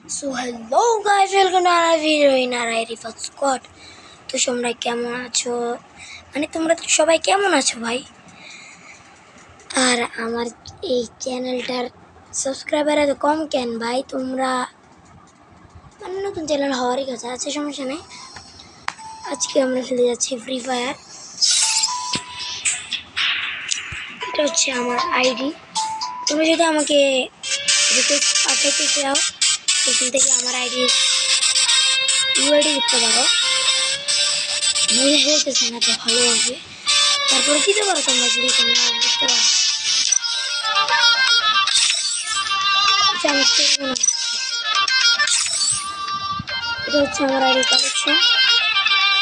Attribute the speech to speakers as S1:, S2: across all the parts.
S1: So hello guys, welcome to our video in our Rifat Squad. তো তোমরা কেমন আছো? তোমরা সবাই কেমন আছো ভাই? আর আমার এই চ্যানেলটার সাবস্ক্রাইবার এত কম কেন ভাই? তোমরা নতুন চ্যানেল হওয়ারই কথা আছে, সমস্যা নেই। আজকে আমরা খেলে যাচ্ছি ফ্রি ফায়ার। এটা হচ্ছে আমার আইডি। তোমরা যদি আমাকে রিকোয়েস্ট পাঠাইতে চাও, এখান থেকে আমার আইডি ইউআইডি লিখতে পারো। বুঝে ফেলতেছে না তো ভালোভাবে, তারপরে দিতে পারো তোমরা যদি তোমরা বুঝতে পারো। এটা হচ্ছে আমার আইডি কালেকশন।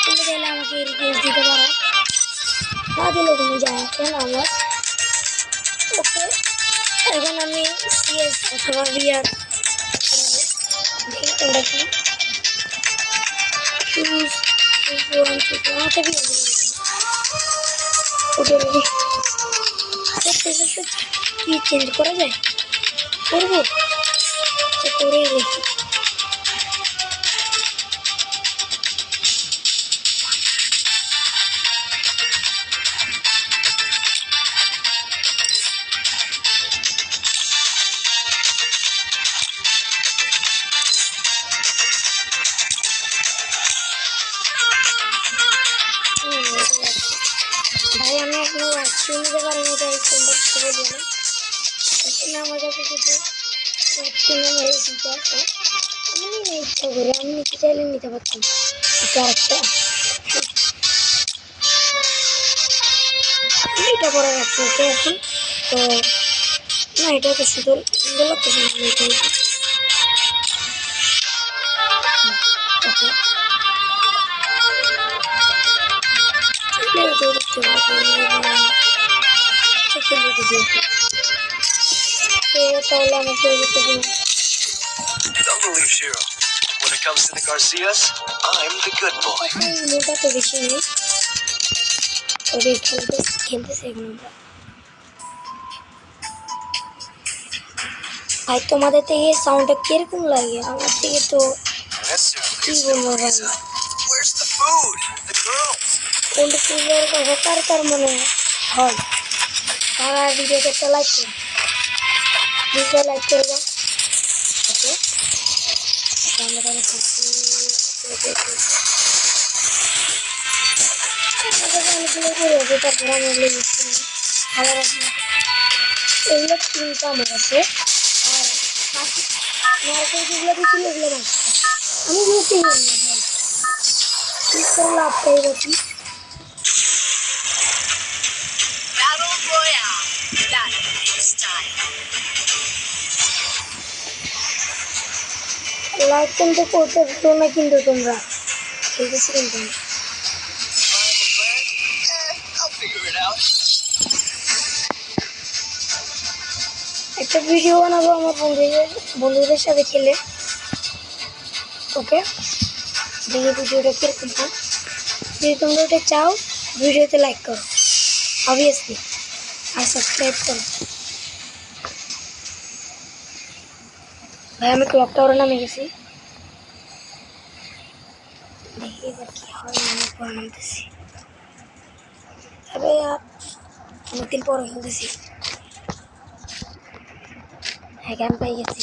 S1: তোমরা চাইলে আমাকে রিকোয়েস্ট দিতে পারো, না দিলেও তুমি জানাচ্ছেন আমার। ওকে, এখন আমি সিএস অথবা বিআর দেখি তোমরা কি চুজ আমাকে বিআর ওকে রেডি। কি চেঞ্জ করা যায়? করবো, করেই দেখি। ভাই আমি এখনো ভ্যাকসিন নিতে পারিনি, তাই তোমরা খবর দিলাম। এখানে আমার কাছে যদি ভ্যাকসিনের মেডিসিনটা আছে, আমি নিয়ে ইচ্ছা করি, আমি নিতে চাইলে নিতে পারতাম। এটা একটা এটা পরে রাখছি। ওকে, এখন তো না, এটা তো সুন্দর সুন্দর লাগতেছে না। ওকে, তাহলে আমাকে
S2: Don't believe Shiro. When it comes to the Garcias, I'm the good boy.
S1: মোটা তো বেশি নেই। ওকে, খেলতেছে এখন আমরা। ভাই তোমাদের থেকে সাউন্ডটা কিরকম লাগে? আমার থেকে তো কি বলবো ভাই।
S2: Where's the food? The girls.
S1: কোনটা সুন্দর কথা কার কার মনে হয়? তারা ভিডিওতে একটা লাইক করো, ভিডিও লাইক করে দাও। ওকে, আমরা তাহলে তারপরে আমি আবার এগুলো তিনটা আমার আছে। আর নারকেল যেগুলো দিচ্ছিল এগুলো মাছ আমি লুকিয়ে নিই ভাই, কি করে লাভ পাই বাকি। লাইক কিন্তু করতে পারো না, কিন্তু তোমরা খেলতেছি কিন্তু একটা ভিডিও বানাবো আমার বন্ধুদের সাথে খেলে। ওকে, দেখি ভিডিওটা কিরকম হয়। যদি তোমরা ওটা চাও, ভিডিওতে লাইক করো অবভিয়াসলি, আর সাবস্ক্রাইব করো। ভাই আমি ক্লক টাওয়ারে নামে গেছি, দেখি এবার কি হয়। অনেক বড় নামতেছি, তবে অনেকদিন পরে খেলতেছি। হ্যাঁ, গান পেয়ে গেছি।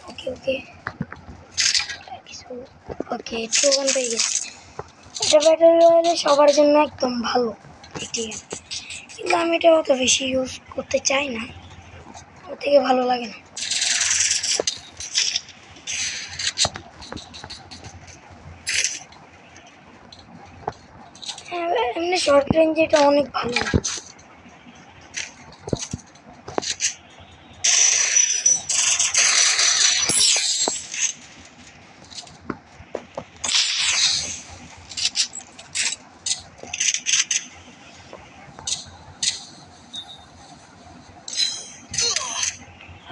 S1: ওকে ওকে ওকে, ট্রু গান পেয়ে গেছি। এটা ব্যাটারি রয়েলে সবার জন্য একদম ভালো একটি গান, কিন্তু আমি এটা অত বেশি ইউজ করতে চাই না, ওর থেকে ভালো লাগে না। হ্যাঁ, এমনি শর্ট রেঞ্জ এটা অনেক ভালো।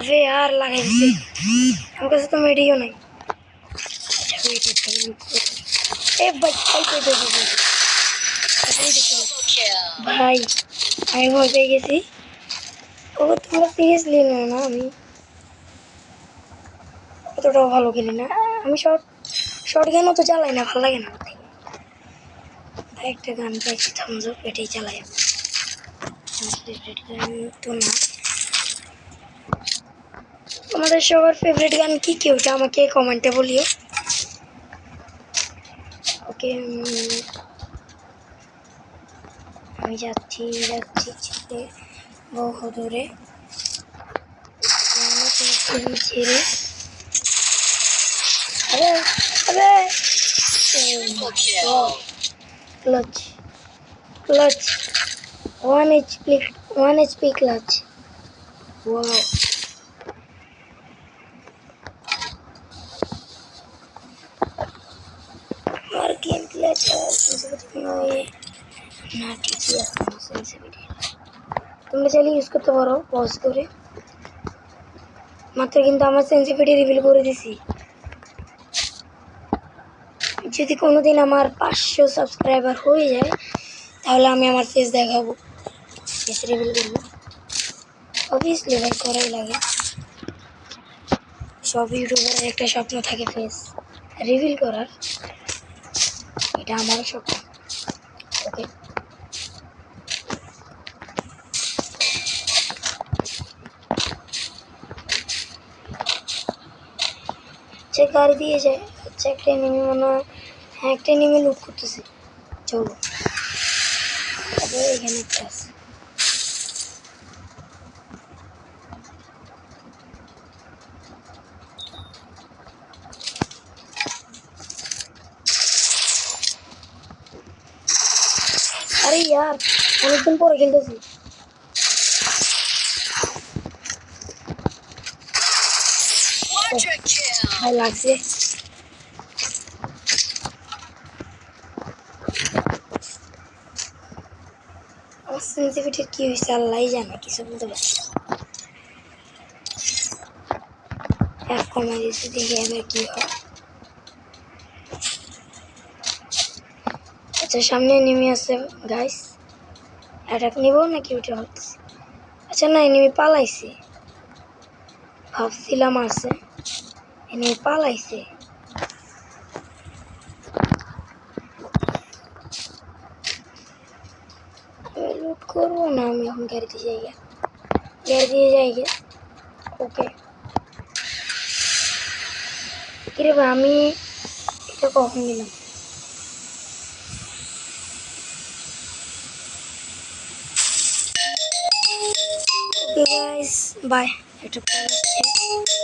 S1: अबे यार लगा इसे, हमको तो मेडियो नहीं। ए भाई भाई আমি ভয় পেয়ে গেছি। ও তোমরা সিরিয়াসলি নাও না, আমি অতটাও ভালো খেলি না। আমি শর্ট গানও তো চালাই না, ভালো লাগে না আমার থেকে। তাই একটা গান পাইছি থামস আপ, এটাই চালাই আমি। আমার ফেভারিট গান তো না। তোমাদের সবার ফেভারিট গান কি কি, ওটা আমাকে কমেন্টে বলিও। ওকে, আমি যাচ্ছি ছেড়ে বহু দূরে ছেড়ে। আরে আরে clutch clutch 1 HP clutch. Wow, আমার গেম প্লে আছে সেন্সিটিভিটি নয় না, ঠিকই আছে আমার সেন্সিটিভিটি। তোমরা চাইলে ইউজ করতে পারো পজ করে। মাত্র কিন্তু আমার সেন্সিটিভিটি রিভিল করে দিছি। যদি কোনোদিন আমার 500 সাবস্ক্রাইবার হয়ে যায় তাহলে আমি আমার ফেস দেখাবো, ফেস রিভিল করবো। অবভিয়াসলি ভাই, করাই লাগে। সব ইউটিউবারের একটা স্বপ্ন থাকে ফেস রিভিল করার, এটা আমারও স্বপ্ন। ওকে, যে গাড়ি দিয়ে যায় হচ্ছে একটা এনিমি, মনে হয় হ্যাঁ একটা এনিমি লুট করতেছে। চলো, তারপরে এখানে একটা আছে। আরে ইয়ার, অনেকদিন পরে খেলতেছি। ভাই লাগছে। আমার সেন্সিটিভিটির কি হয়েছে আল্লাহই জানে, কিছু বলতে পারছি না। এক কমাই দিয়েছি, দেখি এবার কি হয়। আচ্ছা, সামনে এনিমি আছে গাইস, অ্যাটাক নিব নাকি ওটা ভাবতেছি। আচ্ছা না, এনিমি পালাইছে, ভাবছিলাম আছে, এনিমি পালাইছে। লুট করবো না আমি এখন, গাড়িতে যাই, গাড়ি দিয়ে যাই গে। ওকে, কিরে ভাই, আমি এটা কখন দিলাম? Okay guys, bye. একটা কল আসছে।